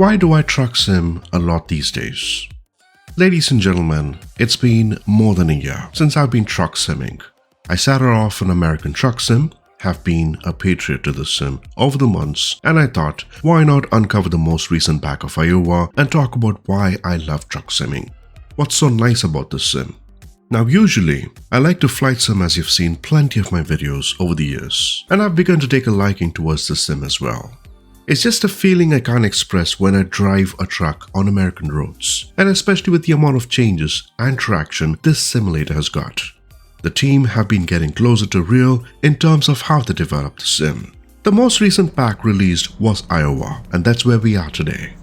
Why do I truck sim a lot these days? Ladies and gentlemen, it's been more than a year since I've been truck simming. I started off an American truck sim, have been a patriot to the sim over the months, and I thought, why not uncover the most recent pack of Iowa and talk about why I love truck simming. What's so nice about this sim? Now usually, I like to flight sim as you've seen plenty of my videos over the years, and I've begun to take a liking towards this sim as well. It's just a feeling I can't express when I drive a truck on American roads, and especially with the amount of changes and traction this simulator has got. The team have been getting closer to real in terms of how they developed the sim. The most recent pack released was Iowa, and that's where we are today.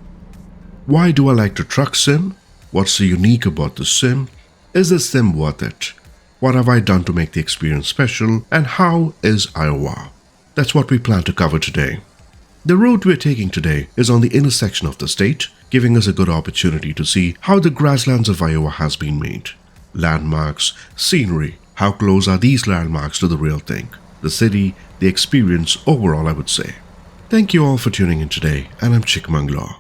Why do I like to truck sim? What's so unique about the sim? Is the sim worth it? What have I done to make the experience special? And how is Iowa? That's what we plan to cover today. The route we're taking today is on the intersection of the state, giving us a good opportunity to see how the grasslands of Iowa has been made. Landmarks, scenery, how close are these landmarks to the real thing? The city, the experience overall, I would say. Thank you all for tuning in today, and I'm Chikmangla.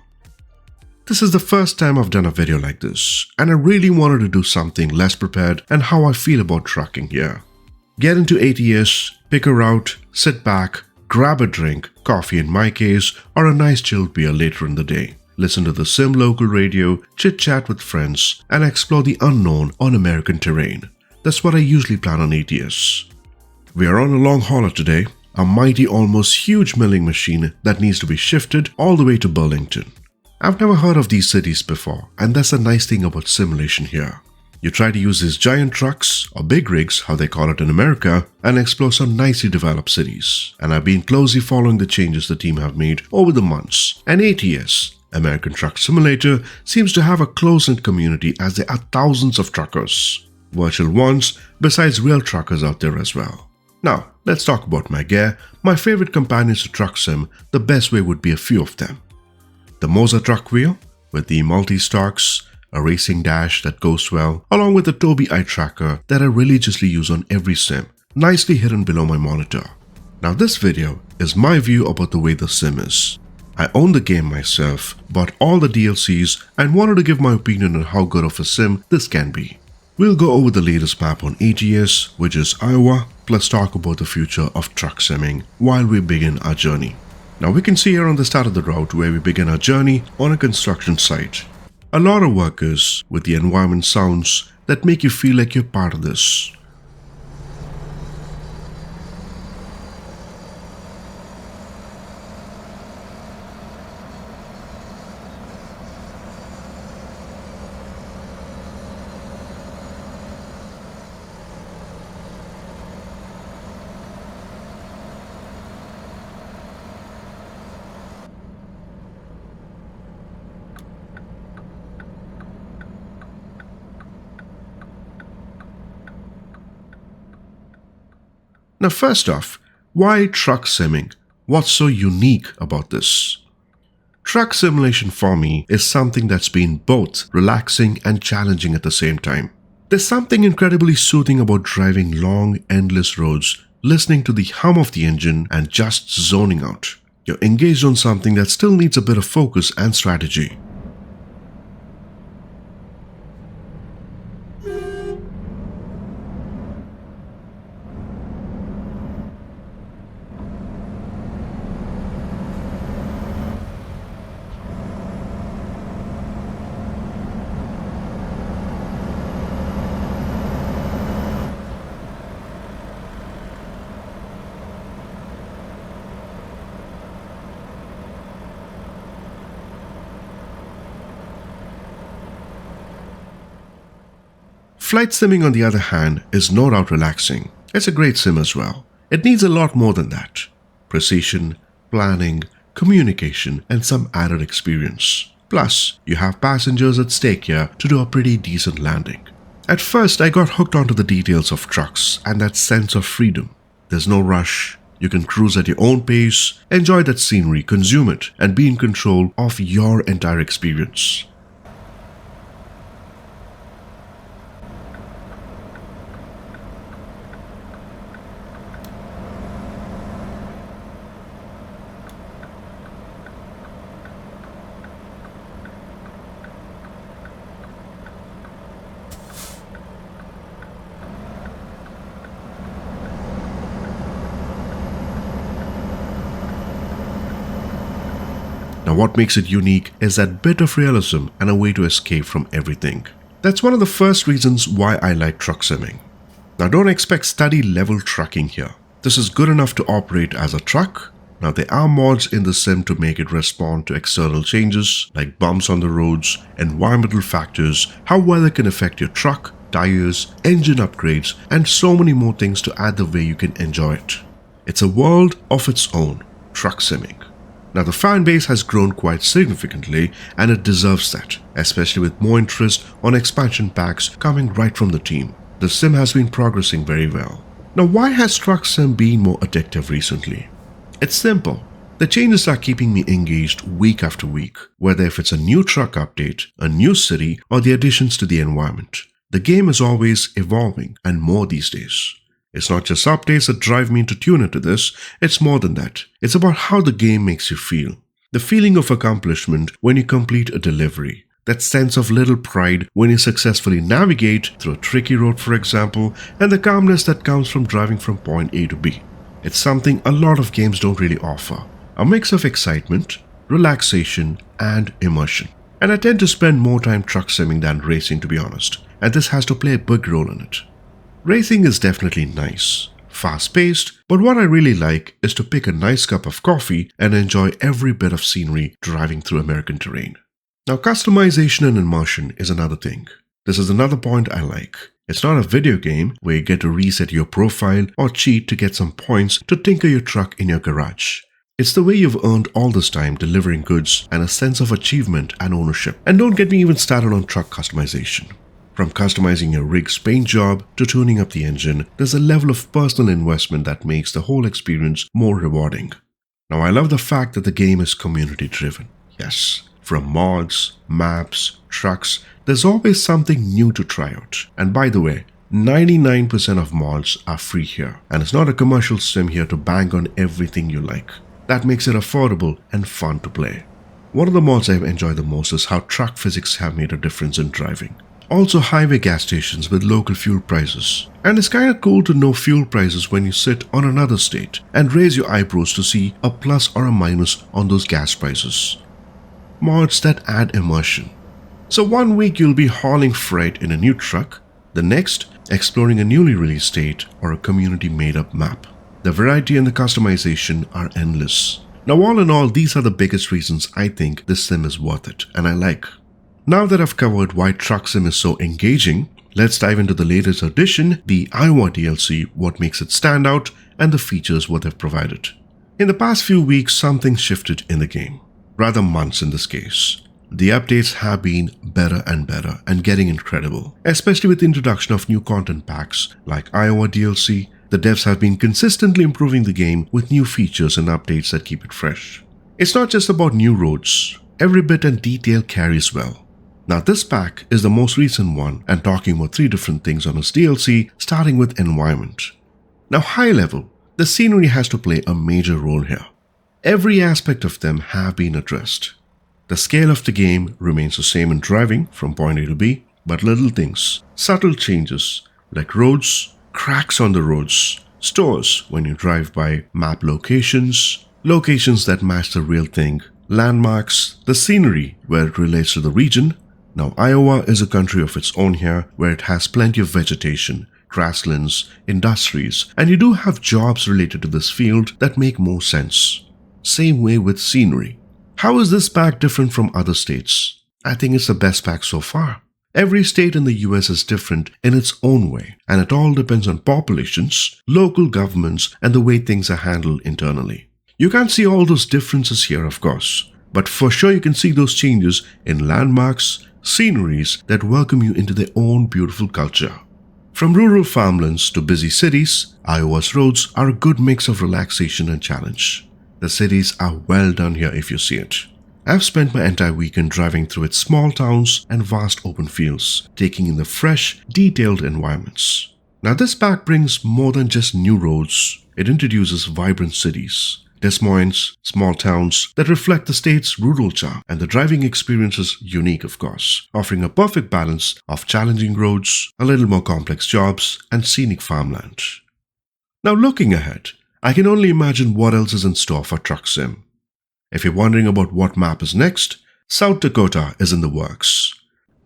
This is the first time I've done a video like this, and I really wanted to do something less prepared and how I feel about trucking here. Get into ATS, pick a route, sit back, grab a drink, coffee in my case, or a nice chilled beer later in the day. Listen to the sim local radio, chit-chat with friends, and explore the unknown on American terrain. That's what I usually plan on ATS. We are on a long hauler today, a mighty almost huge milling machine that needs to be shifted all the way to Burlington. I've never heard of these cities before, and that's a nice thing about simulation here. You try to use these giant trucks, or big rigs, how they call it in America, and explore some nicely developed cities. And I've been closely following the changes the team have made over the months. And ATS, American Truck Simulator, seems to have a close-knit community as there are thousands of truckers. Virtual ones, besides real truckers out there as well. Now, let's talk about my gear, my favorite companions to truck sim. The best way would be a few of them. The Moza truck wheel with the multi-stalks, a racing dash that goes well, along with the Tobii eye tracker that I religiously use on every sim, nicely hidden below my monitor. Now this video is my view about the way the sim is. I own the game myself, bought all the DLCs, and wanted to give my opinion on how good of a sim this can be. We'll go over the latest map on ATS, which is Iowa, plus talk about the future of truck simming while we begin our journey. Now we can see here on the start of the route where we begin our journey on a construction site. A lot of workers with the environment sounds that make you feel like you're part of this. Now first off, why truck simming? What's so unique about this? Truck simulation for me is something that's been both relaxing and challenging at the same time. There's something incredibly soothing about driving long, endless roads, listening to the hum of the engine and just zoning out. You're engaged on something that still needs a bit of focus and strategy. Flight simming, on the other hand, is no doubt relaxing. It's a great sim as well. It needs a lot more than that. Precision, planning, communication, and some added experience. Plus, you have passengers at stake here to do a pretty decent landing. At first, I got hooked onto the details of trucks and that sense of freedom. There's no rush. You can cruise at your own pace, enjoy that scenery, consume it, and be in control of your entire experience. Now what makes it unique is that bit of realism and a way to escape from everything. That's one of the first reasons why I like truck simming. Now don't expect study level trucking here. This is good enough to operate as a truck. Now there are mods in the sim to make it respond to external changes like bumps on the roads, environmental factors, how weather can affect your truck, tires, engine upgrades, and so many more things to add the way you can enjoy it. It's a world of its own, truck simming. Now the fan base has grown quite significantly and it deserves that, especially with more interest on expansion packs coming right from the team. The sim has been progressing very well. Now why has truck sim been more addictive recently? It's simple. The changes are keeping me engaged week after week, whether if it's a new truck update, a new city, or the additions to the environment. The game is always evolving and more these days. It's not just updates that drive me to tune into this, it's more than that. It's about how the game makes you feel. The feeling of accomplishment when you complete a delivery. That sense of little pride when you successfully navigate through a tricky road, for example, and the calmness that comes from driving from point A to B. It's something a lot of games don't really offer. A mix of excitement, relaxation, and immersion. And I tend to spend more time truck simming than racing, to be honest, and this has to play a big role in it. Racing is definitely nice, fast-paced, but what I really like is to pick a nice cup of coffee and enjoy every bit of scenery driving through American terrain. Now customization and immersion is another thing. This is another point I like. It's not a video game where you get to reset your profile or cheat to get some points to tinker your truck in your garage. It's the way you've earned all this time delivering goods and a sense of achievement and ownership. And don't get me even started on truck customization. From customizing your rig's paint job to tuning up the engine, there's a level of personal investment that makes the whole experience more rewarding. Now I love the fact that the game is community driven. Yes, from mods, maps, trucks, there's always something new to try out. And by the way, 99% of mods are free here. And it's not a commercial sim here to bang on everything you like. That makes it affordable and fun to play. One of the mods I've enjoyed the most is how truck physics have made a difference in driving. Also highway gas stations with local fuel prices. And it's kinda cool to know fuel prices when you sit on another state and raise your eyebrows to see a plus or a minus on those gas prices. Mods that add immersion. So one week you'll be hauling freight in a new truck, the next exploring a newly released state or a community made up map. The variety and the customization are endless. Now all in all, these are the biggest reasons I think this sim is worth it and I like. Now that I've covered why truck sim is so engaging, let's dive into the latest addition, the Iowa DLC, what makes it stand out, and the features what they've provided. In the past few weeks, something shifted in the game. Rather months in this case. The updates have been better and getting incredible, especially with the introduction of new content packs like Iowa DLC. The devs have been consistently improving the game with new features and updates that keep it fresh. It's not just about new roads, every bit and detail carries well. Now this pack is the most recent one and talking about 3 different things on its DLC, starting with environment. Now high level, the scenery has to play a major role here. Every aspect of them have been addressed. The scale of the game remains the same in driving from point A to B, but little things, subtle changes like roads, cracks on the roads, stores when you drive by, map locations, locations that match the real thing, landmarks, the scenery where it relates to the region. Now Iowa is a country of its own here where it has plenty of vegetation, grasslands, industries, and you do have jobs related to this field that make more sense. Same way with scenery. How is this pack different from other states? I think it's the best pack so far. Every state in the US is different in its own way, and it all depends on populations, local governments, and the way things are handled internally. You can't see all those differences here, of course, but for sure you can see those changes in landmarks, sceneries that welcome you into their own beautiful culture. From rural farmlands to busy cities, Iowa's roads are a good mix of relaxation and challenge. The cities are well done here if you see it. I've spent my entire weekend driving through its small towns and vast open fields, taking in the fresh, detailed environments. Now this pack brings more than just new roads. It introduces vibrant cities, Des Moines, small towns that reflect the state's rural charm, and the driving experience is unique, of course, offering a perfect balance of challenging roads, a little more complex jobs, and scenic farmland. Now looking ahead, I can only imagine what else is in store for Truck Sim. If you're wondering about what map is next, South Dakota is in the works.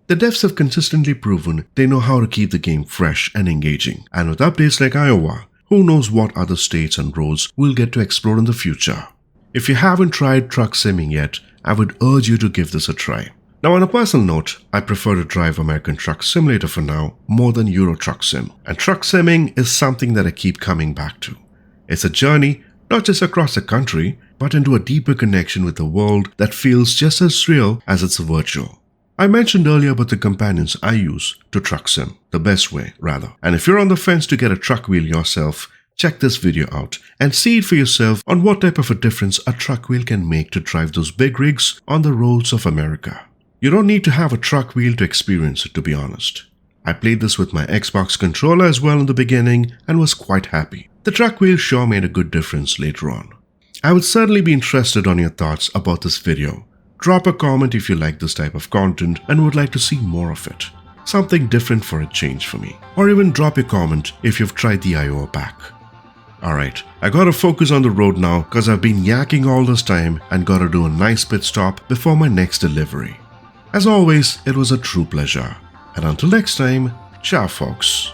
The devs have consistently proven they know how to keep the game fresh and engaging, and with updates like Iowa, who knows what other states and roads we'll get to explore in the future. If you haven't tried truck simming yet, I would urge you to give this a try. Now on a personal note, I prefer to drive American Truck Simulator for now more than Euro Truck Sim, and truck simming is something that I keep coming back to. It's a journey not just across the country, but into a deeper connection with the world that feels just as real as it's virtual. I mentioned earlier about the companions I use to truck sim, the best way rather. And if you're on the fence to get a truck wheel yourself, check this video out and see it for yourself on what type of a difference a truck wheel can make to drive those big rigs on the roads of America. You don't need to have a truck wheel to experience it, to be honest. I played this with my Xbox controller as well in the beginning and was quite happy. The truck wheel sure made a good difference later on. I would certainly be interested on your thoughts about this video. Drop a comment if you like this type of content and would like to see more of it. Something different for a change for me. Or even drop your comment if you've tried the Iowa pack. Alright, I gotta focus on the road now cause I've been yakking all this time and gotta do a nice pit stop before my next delivery. As always, it was a true pleasure. And until next time, ciao folks.